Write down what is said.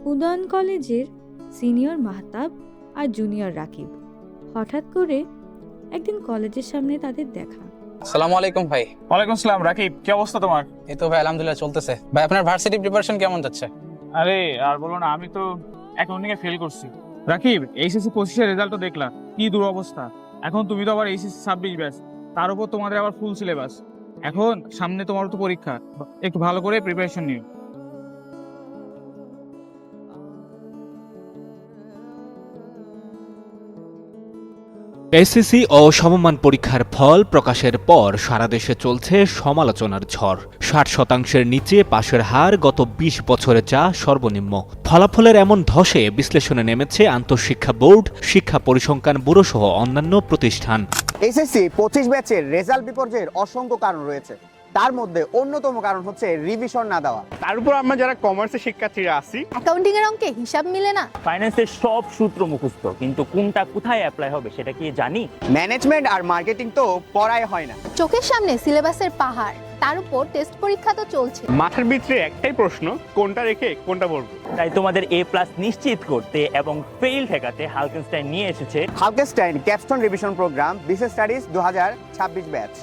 উদয়ন কলেজের সিনিয়র মাহতাব আর জুনিয়র রাকিব। হঠাৎ করে একদিন কলেজের সামনে তাদের দেখা। আসসালামু আলাইকুম ভাই। ওয়ালাইকুম আসসালাম। রাকিব, কি অবস্থা তোমার? এই তো ভাই আলহামদুলিল্লাহ চলতেছে। ভাই আপনার ভার্সিটি প্রিপারেশন কেমন যাচ্ছে? আরে আর বলো না, আমি তো অ্যাকাউন্টিং এ ফেল করছি। রাকিব, এইচএসসি 25 এর রেজাল্ট তো দেখলা, কি দুরবস্থা। এখন তুমি তো আবার এইচএসসি 26 ব্যাচ, তার উপর তোমাদের আবার ফুল সিলেবাস। এখন সামনে তোমার তো পরীক্ষা, একটু ভালো করে প্রিপারেশন নিও। এসএসসি ও সমমান পরীক্ষার ফল প্রকাশের পর সারা দেশে চলছে সমালোচনার ঝড়। 60% নিচে পাশের হার গত 20 বছরে যা সর্বনিম্ন। ফলাফলের এমন ধসে বিশ্লেষণে নেমেছে আন্তঃশিক্ষা বোর্ড, শিক্ষা পরিসংখ্যান ব্যুরো সহ অন্যান্য প্রতিষ্ঠান। এইচএসসি 25 ব্যাচের রেজাল্ট বিপর্যয়ের অসংখ্য কারণ রয়েছে। তার মধ্যে অন্যতম কারণ হচ্ছে রিভিশন না দেওয়া। তার উপর আমরা যারা কমার্সের শিক্ষার্থীরা আছি, অ্যাকাউন্টিং এর অঙ্কে হিসাব মিলে না। ফাইন্যান্সের সব সূত্র মুখস্থ, কিন্তু কোনটা কোথায় অ্যাপ্লাই হবে সেটা কি জানি? ম্যানেজমেন্ট আর মার্কেটিং তো পড়াই হয় না। চোখের সামনে সিলেবাসের পাহাড়, তার উপর টেস্ট পরীক্ষা তো চলছে। মাথার ভিতরে একটাই প্রশ্ন, কোনটা রেখে কোনটা পড়বো। তাই তোমাদের A+ নিশ্চিত করতে এবং ফেল ঠেকাতে হালকেনস্টাইন নিয়ে এসেছে হালকেনস্টাইন ক্যাপস্টোন রিভিশন প্রোগ্রাম বিশেষ স্টাডিজ 2026 ব্যাচ।